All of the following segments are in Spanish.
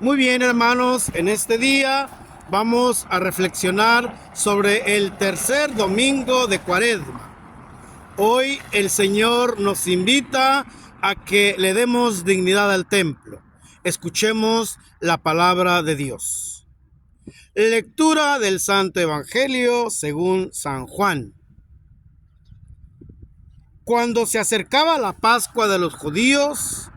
Muy bien, hermanos, en este día vamos a reflexionar sobre el tercer domingo de Cuaresma. Hoy el Señor nos invita a que le demos dignidad al templo. Escuchemos la palabra de Dios. Lectura del Santo Evangelio según San Juan. Cuando se acercaba la Pascua de los judíos,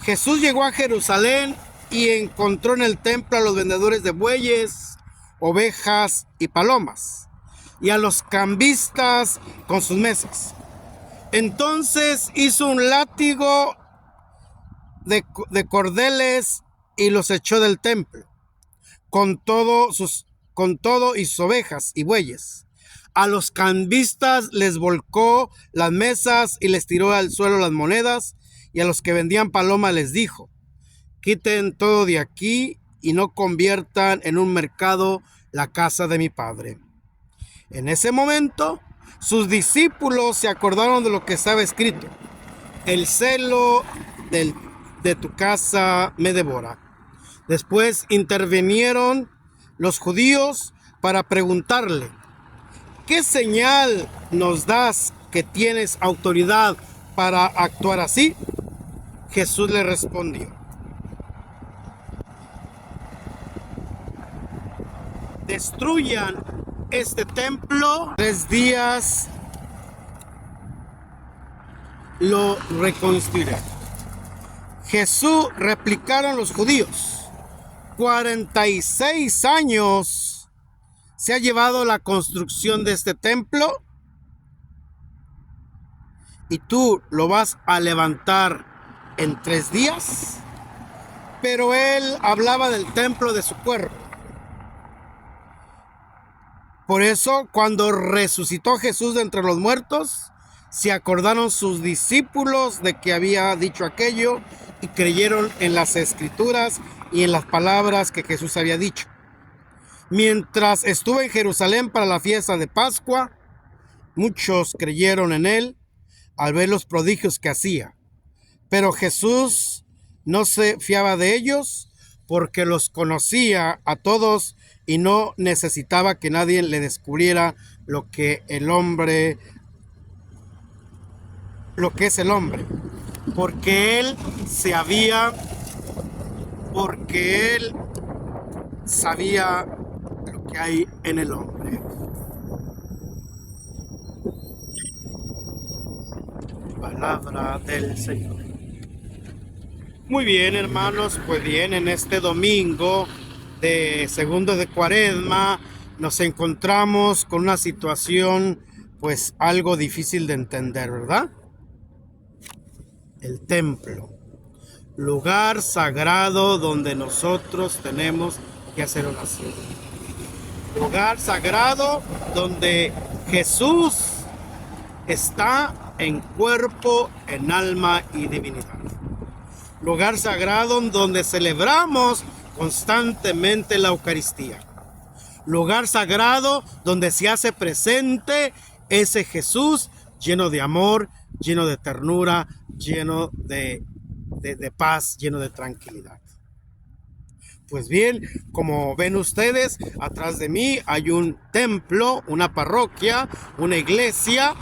Jesús llegó a Jerusalén y encontró en el templo a los vendedores de bueyes, ovejas y palomas, y a los cambistas con sus mesas. Entonces hizo un látigo de cordeles y los echó del templo, con todo y sus ovejas y bueyes. A los cambistas les volcó las mesas y les tiró al suelo las monedas, y a los que vendían palomas les dijo: quiten todo de aquí y no conviertan en un mercado la casa de mi Padre. En ese momento, sus discípulos se acordaron de lo que estaba escrito: el celo de tu casa me devora. Después intervinieron los judíos para preguntarle: ¿qué señal nos das que tienes autoridad para actuar así? Jesús le respondió: destruyan este templo, 3 días lo reconstruiré. Jesús, replicaron los judíos, 46 años se ha llevado la construcción de este templo y tú lo vas a levantar en 3 días. Pero él hablaba del templo de su cuerpo. Por eso, cuando resucitó Jesús de entre los muertos, se acordaron sus discípulos de que había dicho aquello y creyeron en las escrituras y en las palabras que Jesús había dicho. Mientras estuvo en Jerusalén para la fiesta de Pascua, muchos creyeron en él al ver los prodigios que hacía. Pero Jesús no se fiaba de ellos porque los conocía a todos y no necesitaba que nadie le descubriera lo que es el hombre, porque él sabía lo que hay en el hombre. Palabra del Señor. Muy bien, hermanos, pues bien, en este domingo de segundo de Cuaresma nos encontramos con una situación pues algo difícil de entender, ¿verdad? El templo, lugar sagrado donde nosotros tenemos que hacer oración. Lugar sagrado donde Jesús está en cuerpo, en alma y divinidad. Lugar sagrado donde celebramos constantemente la Eucaristía. Lugar sagrado donde se hace presente ese Jesús lleno de amor, lleno de ternura, lleno de paz, lleno de tranquilidad. Pues bien, como ven ustedes, atrás de mí hay un templo, una parroquia, una iglesia,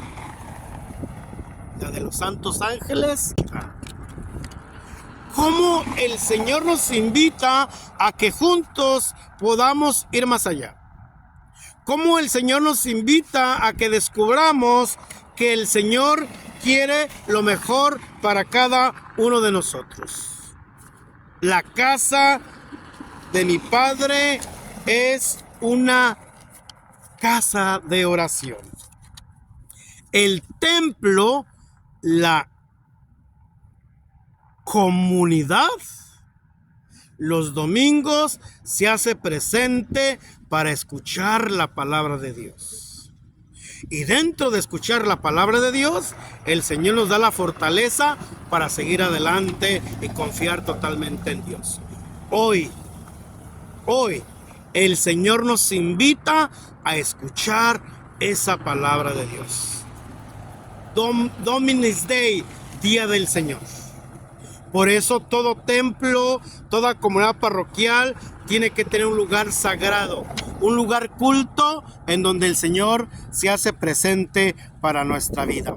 la de los Santos Ángeles. Cómo el Señor nos invita a que juntos podamos ir más allá. Cómo el Señor nos invita a que descubramos que el Señor quiere lo mejor para cada uno de nosotros. La casa de mi Padre es una casa de oración. El templo, la comunidad, los domingos se hace presente para escuchar la palabra de Dios. Y dentro de escuchar la palabra de Dios, el Señor nos da la fortaleza para seguir adelante y confiar totalmente en Dios. Hoy, el Señor nos invita a escuchar esa palabra de Dios. Dominus Day, Día del Señor. Por eso todo templo, toda comunidad parroquial tiene que tener un lugar sagrado, un lugar culto en donde el Señor se hace presente para nuestra vida.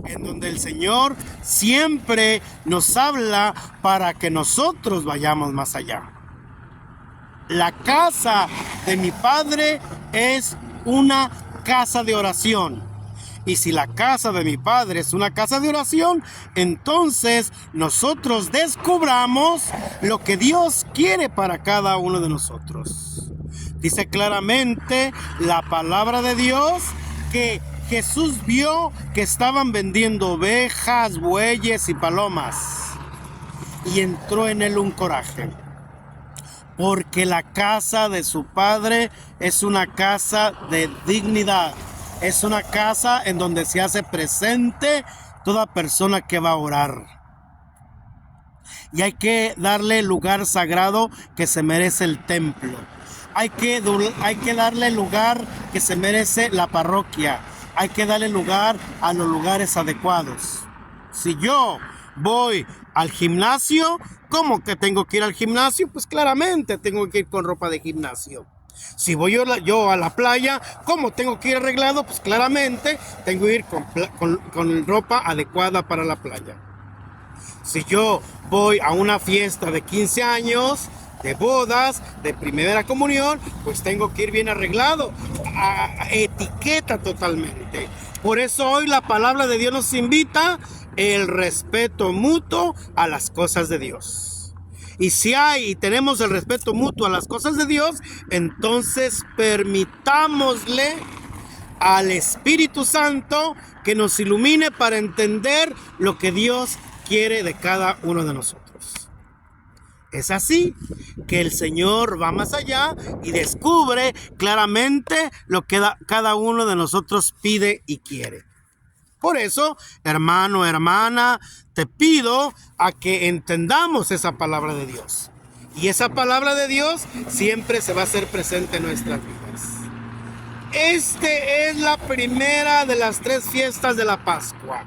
En donde el Señor siempre nos habla para que nosotros vayamos más allá. La casa de mi Padre es una casa de oración. Y si la casa de mi Padre es una casa de oración, entonces nosotros descubramos lo que Dios quiere para cada uno de nosotros. Dice claramente la palabra de Dios que Jesús vio que estaban vendiendo ovejas, bueyes y palomas. Y entró en él un coraje. Porque la casa de su Padre es una casa de dignidad. Es una casa en donde se hace presente toda persona que va a orar. Y hay que darle el lugar sagrado que se merece el templo. Hay que darle el lugar que se merece la parroquia. Hay que darle lugar a los lugares adecuados. Si yo voy al gimnasio, ¿cómo que tengo que ir al gimnasio? Pues claramente tengo que ir con ropa de gimnasio. Si voy yo a la playa, ¿cómo tengo que ir arreglado? Pues claramente tengo que ir con ropa adecuada para la playa. Si yo voy a una fiesta de 15 años, de bodas, de primera comunión, pues tengo que ir bien arreglado, a etiqueta totalmente. Por eso hoy la palabra de Dios nos invita el respeto mutuo a las cosas de Dios. Y si tenemos el respeto mutuo a las cosas de Dios, entonces permitámosle al Espíritu Santo que nos ilumine para entender lo que Dios quiere de cada uno de nosotros. Es así que el Señor va más allá y descubre claramente lo que cada uno de nosotros pide y quiere. Por eso, hermano, hermana, te pido a que entendamos esa palabra de Dios. Y esa palabra de Dios siempre se va a hacer presente en nuestras vidas. Es la primera de las 3 fiestas de la Pascua,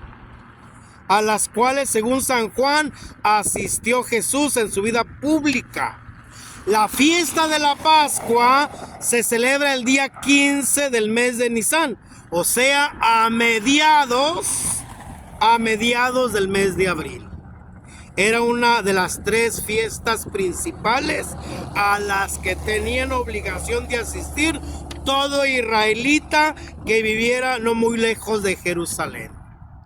a las cuales, según San Juan, asistió Jesús en su vida pública. La fiesta de la Pascua se celebra el día 15 del mes de Nisan, o sea, a mediados del mes de abril. Era una de las 3 fiestas principales a las que tenían obligación de asistir todo israelita que viviera no muy lejos de Jerusalén.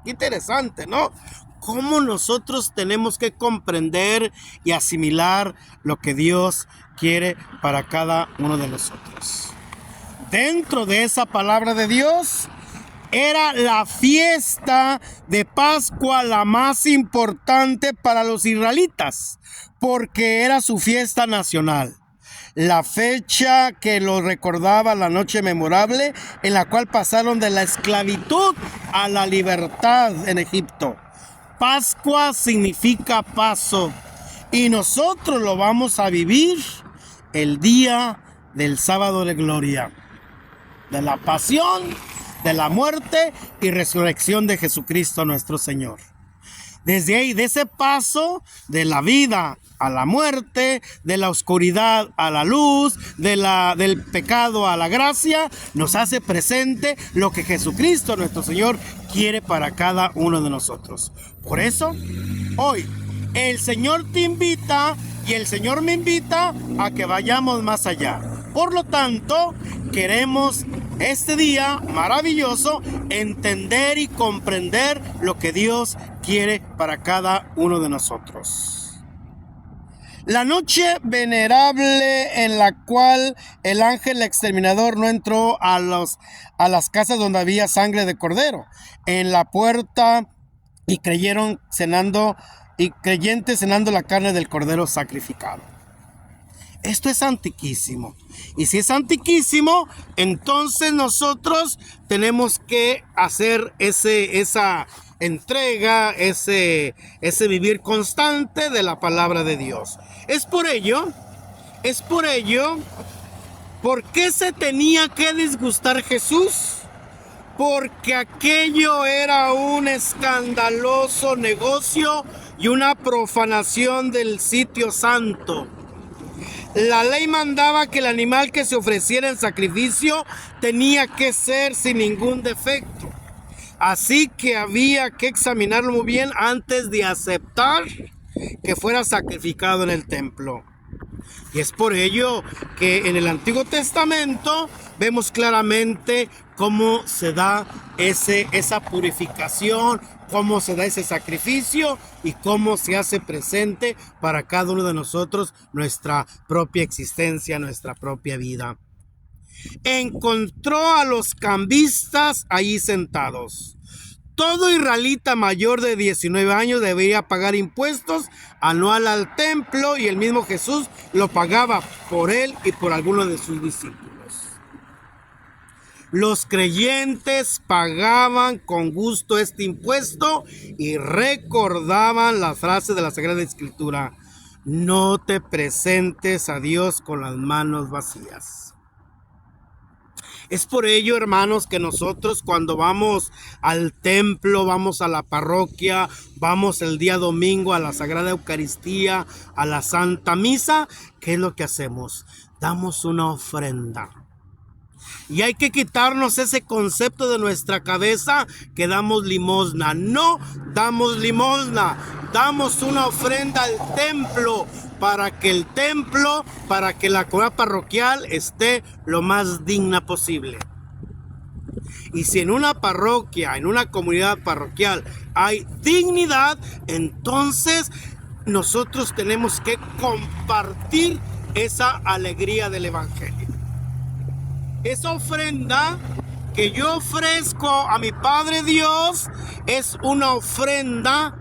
Interesante, ¿no? Cómo nosotros tenemos que comprender y asimilar lo que Dios quiere para cada uno de nosotros. Dentro de esa palabra de Dios, era la fiesta de Pascua la más importante para los israelitas, porque era su fiesta nacional. La fecha que lo recordaba la noche memorable en la cual pasaron de la esclavitud a la libertad en Egipto. Pascua significa paso y nosotros lo vamos a vivir el día del sábado de gloria, de la pasión, de la muerte y resurrección de Jesucristo nuestro Señor. Desde ahí, de ese paso de la vida a la muerte, de la oscuridad a la luz, del pecado a la gracia, nos hace presente lo que Jesucristo nuestro Señor quiere para cada uno de nosotros. Por eso, hoy, el Señor te invita y el Señor me invita a que vayamos más allá. Por lo tanto, queremos este día maravilloso entender y comprender lo que Dios quiere para cada uno de nosotros. La noche venerable en la cual el ángel exterminador no entró a las casas donde había sangre de cordero, en la puerta y creyentes cenando la carne del cordero sacrificado. Esto es antiquísimo. Y si es antiquísimo, entonces nosotros tenemos que hacer esa entrega, ese vivir constante de la palabra de Dios. Es por ello, ¿por qué se tenía que disgustar Jesús? Porque aquello era un escandaloso negocio y una profanación del sitio santo. La ley mandaba que el animal que se ofreciera en sacrificio tenía que ser sin ningún defecto. Así que había que examinarlo muy bien antes de aceptar que fuera sacrificado en el templo. Y es por ello que en el Antiguo Testamento vemos claramente cómo se da esa purificación, cómo se da ese sacrificio y cómo se hace presente para cada uno de nosotros nuestra propia existencia, nuestra propia vida. Encontró a los cambistas allí sentados. Todo israelita mayor de 19 años debía pagar impuestos anual al templo, y el mismo Jesús lo pagaba por él y por algunos de sus discípulos. Los creyentes pagaban con gusto este impuesto y recordaban la frase de la Sagrada Escritura: no te presentes a Dios con las manos vacías. Es por ello, hermanos, que nosotros cuando vamos al templo, vamos a la parroquia, vamos el día domingo a la Sagrada Eucaristía, a la Santa Misa, ¿qué es lo que hacemos? Damos una ofrenda. Y hay que quitarnos ese concepto de nuestra cabeza que damos limosna. No damos limosna, damos una ofrenda al templo, para que el templo, para que la comunidad parroquial esté lo más digna posible. Y si en una parroquia, en una comunidad parroquial hay dignidad, entonces nosotros tenemos que compartir esa alegría del Evangelio. Esa ofrenda que yo ofrezco a mi Padre Dios es una ofrenda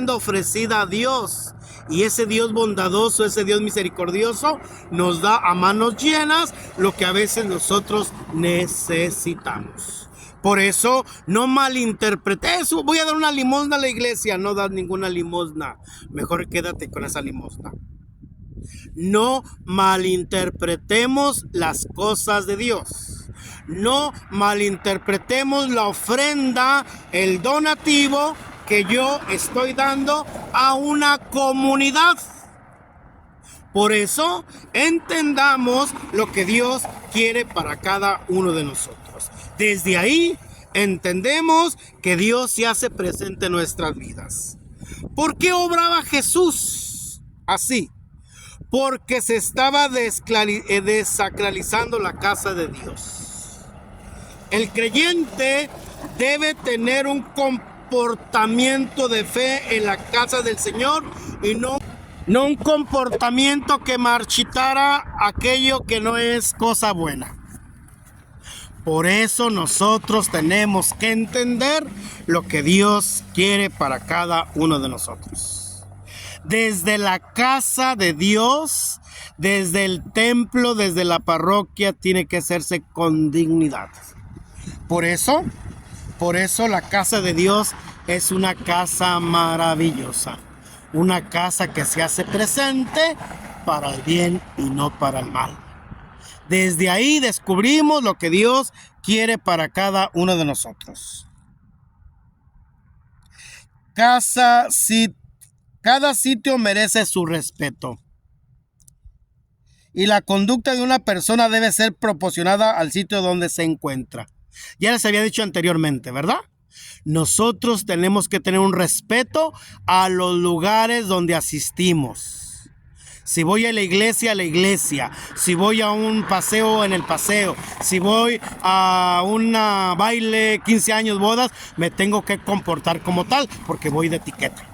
ofrecida a Dios. Y ese Dios bondadoso, ese Dios misericordioso, nos da a manos llenas lo que a veces nosotros necesitamos. Por eso, no malinterpretes, voy a dar una limosna a la iglesia. No das ninguna limosna, mejor quédate con esa limosna. No malinterpretemos las cosas de Dios. No malinterpretemos la ofrenda, el donativo que yo estoy dando a una comunidad. Por eso entendamos lo que Dios quiere para cada uno de nosotros. Desde ahí entendemos que Dios se hace presente en nuestras vidas. ¿Por qué obraba Jesús así? Porque se estaba desacralizando la casa de Dios. El creyente debe tener un comportamiento de fe en la casa del Señor y no un comportamiento que marchitara aquello que no es cosa buena. Por eso nosotros tenemos que entender lo que Dios quiere para cada uno de nosotros. Desde la casa de Dios, desde el templo, desde la parroquia, tiene que hacerse con dignidad. Por eso la casa de Dios es una casa maravillosa. Una casa que se hace presente para el bien y no para el mal. Desde ahí descubrimos lo que Dios quiere para cada uno de nosotros. Cada sitio merece su respeto. Y la conducta de una persona debe ser proporcionada al sitio donde se encuentra. Ya les había dicho anteriormente, ¿verdad? Nosotros tenemos que tener un respeto a los lugares donde asistimos. Si voy a la iglesia, Si voy a un paseo, en el paseo. Si voy a una baile, 15 años, bodas, me tengo que comportar como tal, porque voy de etiqueta.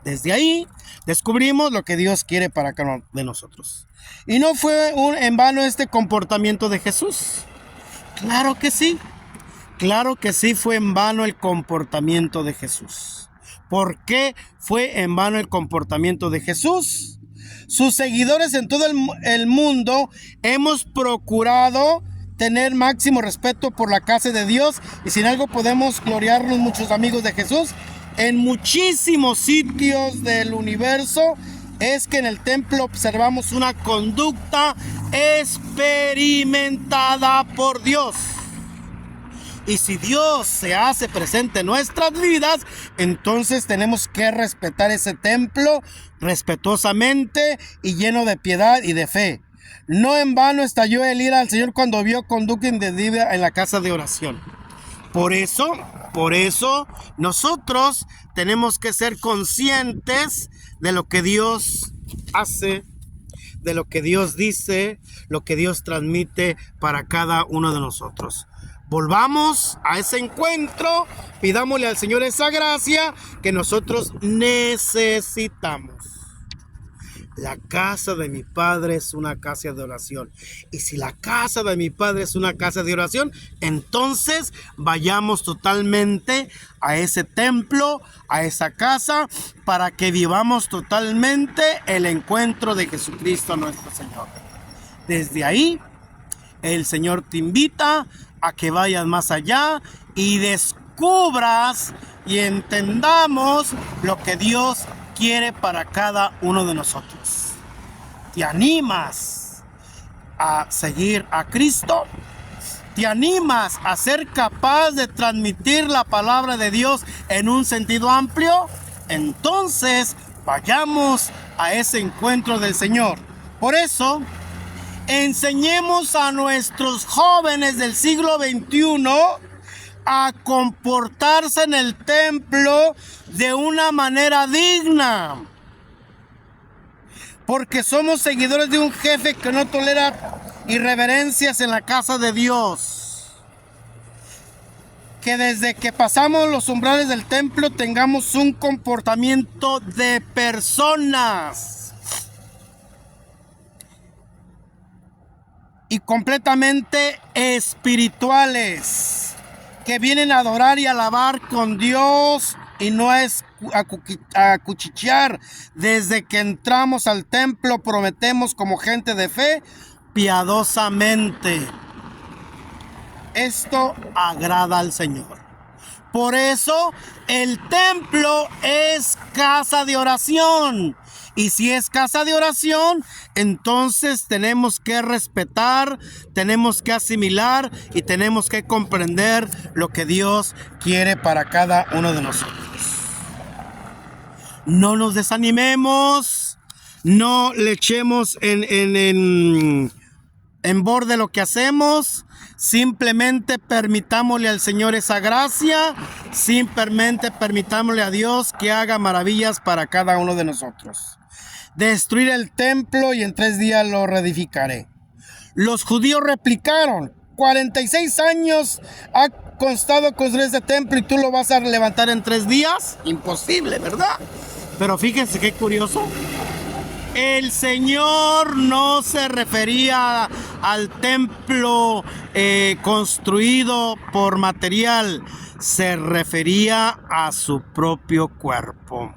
Desde ahí descubrimos lo que Dios quiere para cada uno de nosotros. Y no fue en vano este comportamiento de Jesús. Claro que sí fue en vano el comportamiento de Jesús. ¿Por qué fue en vano el comportamiento de Jesús? Sus seguidores en todo el mundo hemos procurado tener máximo respeto por la casa de Dios, y sin algo podemos gloriarnos, muchos amigos de Jesús, en muchísimos sitios del universo, es que en el templo observamos una conducta experimentada por Dios. Y si Dios se hace presente en nuestras vidas, entonces tenemos que respetar ese templo respetuosamente y lleno de piedad y de fe. No en vano estalló el ira al Señor cuando vio conducta indebida en la casa de oración. Por eso, nosotros tenemos que ser conscientes de lo que Dios hace, de lo que Dios dice, lo que Dios transmite para cada uno de nosotros. Volvamos a ese encuentro, pidámosle al Señor esa gracia que nosotros necesitamos. La casa de mi Padre es una casa de oración. Y si la casa de mi Padre es una casa de oración, entonces vayamos totalmente a ese templo, a esa casa, para que vivamos totalmente el encuentro de Jesucristo nuestro Señor. Desde ahí, el Señor te invita a que vayas más allá y descubras y entendamos lo que Dios quiere para cada uno de nosotros. ¿Te animas a seguir a Cristo? ¿Te animas a ser capaz de transmitir la palabra de Dios en un sentido amplio? Entonces, vayamos a ese encuentro del Señor. Por eso, enseñemos a nuestros jóvenes del siglo XXI a comportarse en el templo de una manera digna. Porque somos seguidores de un jefe que no tolera irreverencias en la casa de Dios. Que desde que pasamos los umbrales del templo tengamos un comportamiento de personas. Y completamente espirituales. Que vienen a adorar y alabar con Dios y no es a cuchichear. Desde que entramos al templo prometemos como gente de fe piadosamente. Esto agrada al Señor. Por eso el templo es casa de oración. Y si es casa de oración, entonces tenemos que respetar, tenemos que asimilar y tenemos que comprender lo que Dios quiere para cada uno de nosotros. No nos desanimemos, no le echemos en borde lo que hacemos. Simplemente permitámosle al Señor esa gracia, simplemente permitámosle a Dios que haga maravillas para cada uno de nosotros. Destruir el templo y en 3 días lo reedificaré. Los judíos replicaron: 46 años ha costado construir este templo y tú lo vas a levantar en 3 días. Imposible, ¿verdad? Pero fíjense qué curioso. El Señor no se refería al templo construido por material, se refería a su propio cuerpo.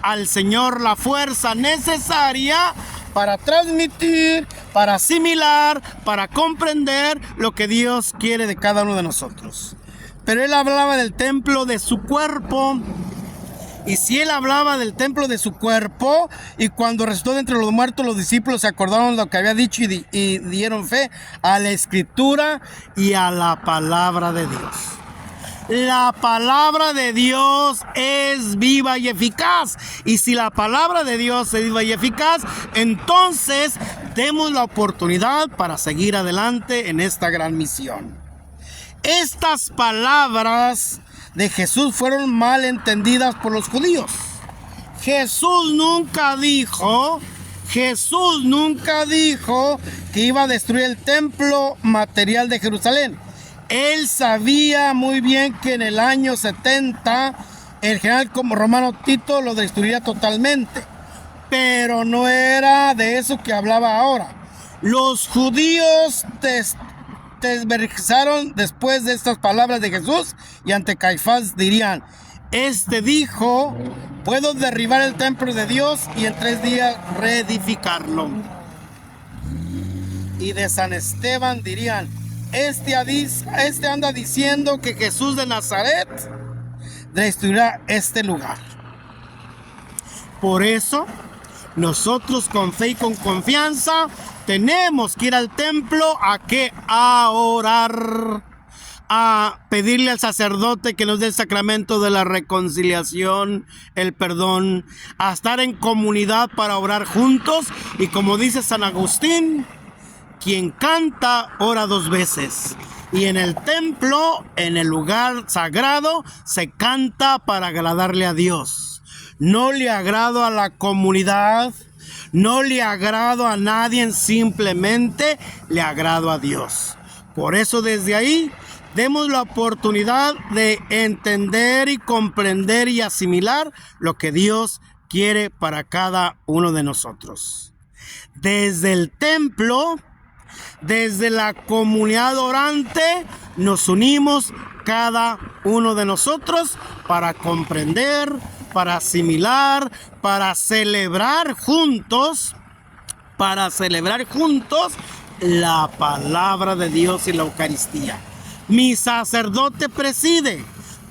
Al Señor la fuerza necesaria para transmitir, para asimilar, para comprender lo que Dios quiere de cada uno de nosotros. Pero Él hablaba del templo de su cuerpo. Y si Él hablaba del templo de su cuerpo, y cuando resucitó de entre los muertos, los discípulos se acordaron de lo que había dicho y dieron fe a la Escritura y a la palabra de Dios. La palabra de Dios es viva y eficaz. Y si la palabra de Dios es viva y eficaz, entonces demos la oportunidad para seguir adelante en esta gran misión. Estas palabras de Jesús fueron mal entendidas por los judíos. Jesús nunca dijo que iba a destruir el templo material de Jerusalén. Él sabía muy bien que en el año 70 el general romano Tito lo destruiría totalmente, pero no era de eso que hablaba ahora. Los judíos tergiversaron después de estas palabras de Jesús y ante Caifás dirían: este dijo, puedo derribar el templo de Dios y en 3 días reedificarlo. Y de San Esteban dirían: este anda diciendo que Jesús de Nazaret destruirá este lugar. Por eso, nosotros con fe y con confianza tenemos que ir al templo a orar. a pedirle al sacerdote que nos dé el sacramento de la reconciliación, el perdón, a estar en comunidad para orar juntos. Y como dice San Agustín, quien canta ora dos veces. Y en el templo, en el lugar sagrado, se canta para agradarle a Dios. No le agrado a la comunidad, no le agrado a nadie, simplemente le agrado a Dios. Por eso desde ahí demos la oportunidad de entender y comprender y asimilar lo que Dios quiere para cada uno de nosotros. Desde el templo, desde la comunidad orante, nos unimos cada uno de nosotros para comprender, para asimilar, para celebrar juntos la palabra de Dios y la Eucaristía. Mi sacerdote preside,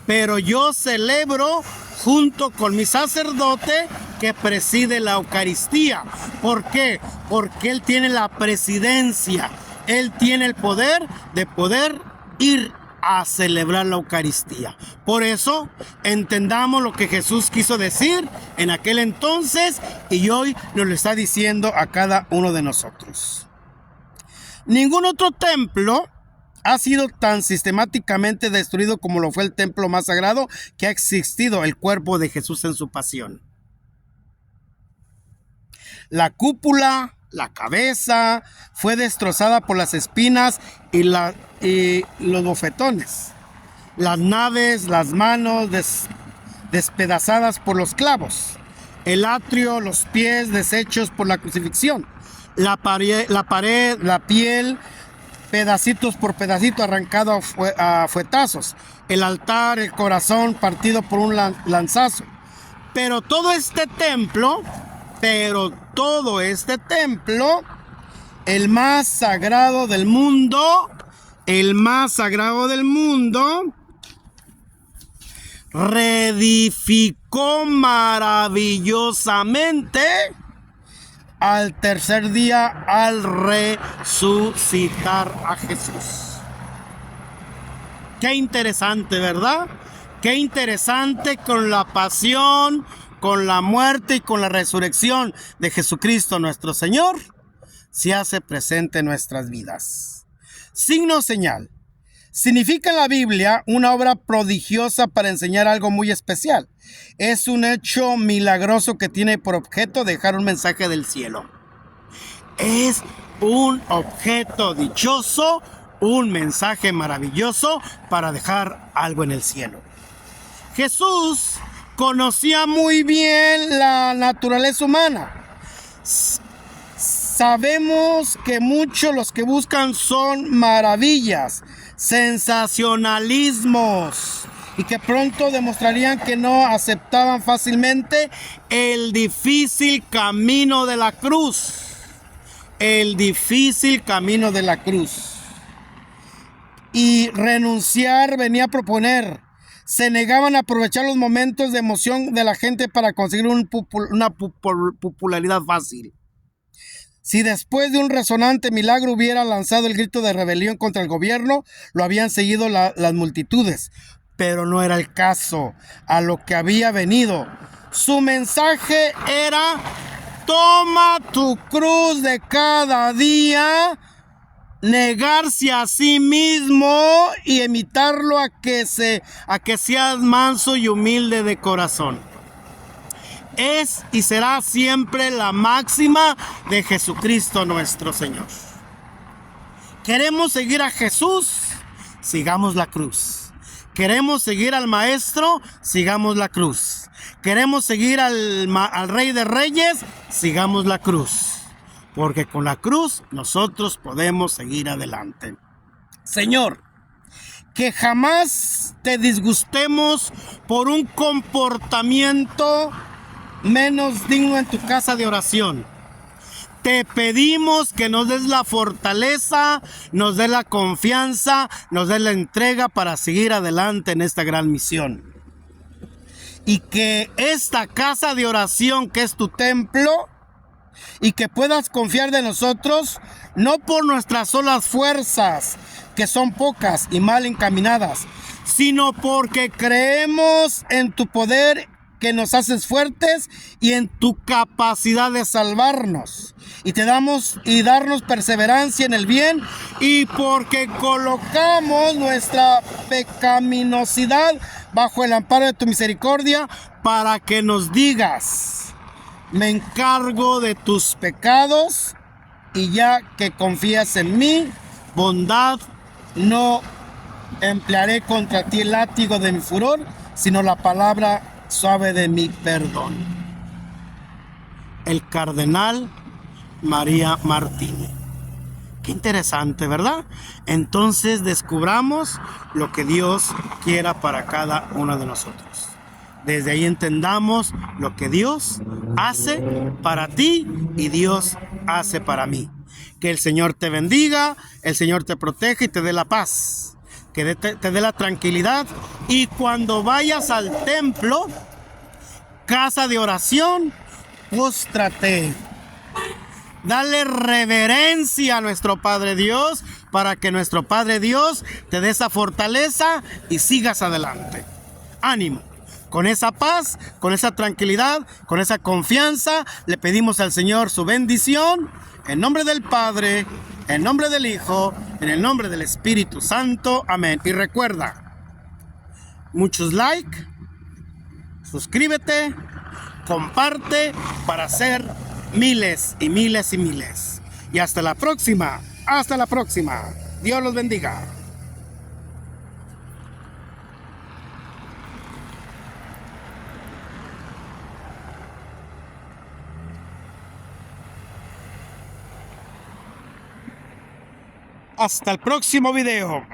pero yo celebro junto con mi sacerdote que preside la Eucaristía. ¿Por qué? Porque él tiene la presidencia, él tiene el poder de poder ir a celebrar la Eucaristía. Por eso entendamos lo que Jesús quiso decir en aquel entonces y hoy nos lo está diciendo a cada uno de nosotros. Ningún otro templo ha sido tan sistemáticamente destruido como lo fue el templo más sagrado que ha existido, el cuerpo de Jesús en su pasión. La cúpula, la cabeza, fue destrozada por las espinas y los bofetones. Las naves, las manos despedazadas por los clavos. El atrio, los pies deshechos por la crucifixión. La pared, la piel, pedacitos por pedacito arrancado a fuetazos. El altar, el corazón partido por un lanzazo. Pero todo este templo, el más sagrado del mundo, reedificó maravillosamente al tercer día al resucitar a Jesús. Qué interesante, ¿verdad? Qué interesante con la pasión, con la muerte y con la resurrección de Jesucristo nuestro Señor, se hace presente en nuestras vidas. Signo señal. Significa en la Biblia una obra prodigiosa para enseñar algo muy especial. Es un hecho milagroso que tiene por objeto dejar un mensaje del cielo. Es un objeto dichoso, un mensaje maravilloso para dejar algo en el cielo. Jesús conocía muy bien la naturaleza humana. Sabemos que muchos los que buscan son maravillas, sensacionalismos, y que pronto demostrarían que no aceptaban fácilmente el difícil camino de la cruz. Y renunciar venía a proponer. Se negaban a aprovechar los momentos de emoción de la gente para conseguir una popularidad fácil. Si después de un resonante milagro hubiera lanzado el grito de rebelión contra el gobierno, lo habían seguido las multitudes. Pero no era el caso a lo que había venido. Su mensaje era: toma tu cruz de cada día, negarse a sí mismo y imitarlo a que seas manso y humilde de corazón. Es y será siempre la máxima de Jesucristo nuestro Señor. ¿Queremos seguir a Jesús? Sigamos la cruz. ¿Queremos seguir al Maestro? Sigamos la cruz. ¿Queremos seguir al Rey de Reyes? Sigamos la cruz. Porque con la cruz nosotros podemos seguir adelante. Señor, que jamás te disgustemos por un comportamiento menos digno en tu casa de oración. Te pedimos que nos des la fortaleza, nos des la confianza, nos des la entrega para seguir adelante en esta gran misión. Y que esta casa de oración que es tu templo y que puedas confiar de nosotros, no por nuestras solas fuerzas, que son pocas y mal encaminadas, sino porque creemos en tu poder, que nos haces fuertes, y en tu capacidad de salvarnos y darnos perseverancia en el bien, y porque colocamos nuestra pecaminosidad bajo el amparo de tu misericordia, para que nos digas: me encargo de tus pecados, y ya que confías en mí, bondad, no emplearé contra ti el látigo de mi furor, sino la palabra suave de mi perdón. El cardenal María Martínez. Qué interesante, ¿verdad? Entonces descubramos lo que Dios quiera para cada uno de nosotros. Desde ahí entendamos lo que Dios hace para ti y Dios hace para mí. Que el Señor te bendiga, el Señor te proteja y te dé la paz, que te dé la tranquilidad. Y cuando vayas al templo, casa de oración, póstrate. Dale reverencia a nuestro Padre Dios, para que nuestro Padre Dios te dé esa fortaleza y sigas adelante. Ánimo. Con esa paz, con esa tranquilidad, con esa confianza, le pedimos al Señor su bendición. En nombre del Padre, en nombre del Hijo, en el nombre del Espíritu Santo. Amén. Y recuerda, muchos like, suscríbete, comparte para hacer miles y miles y miles. Y hasta la próxima. Hasta la próxima. Dios los bendiga. Hasta el próximo video.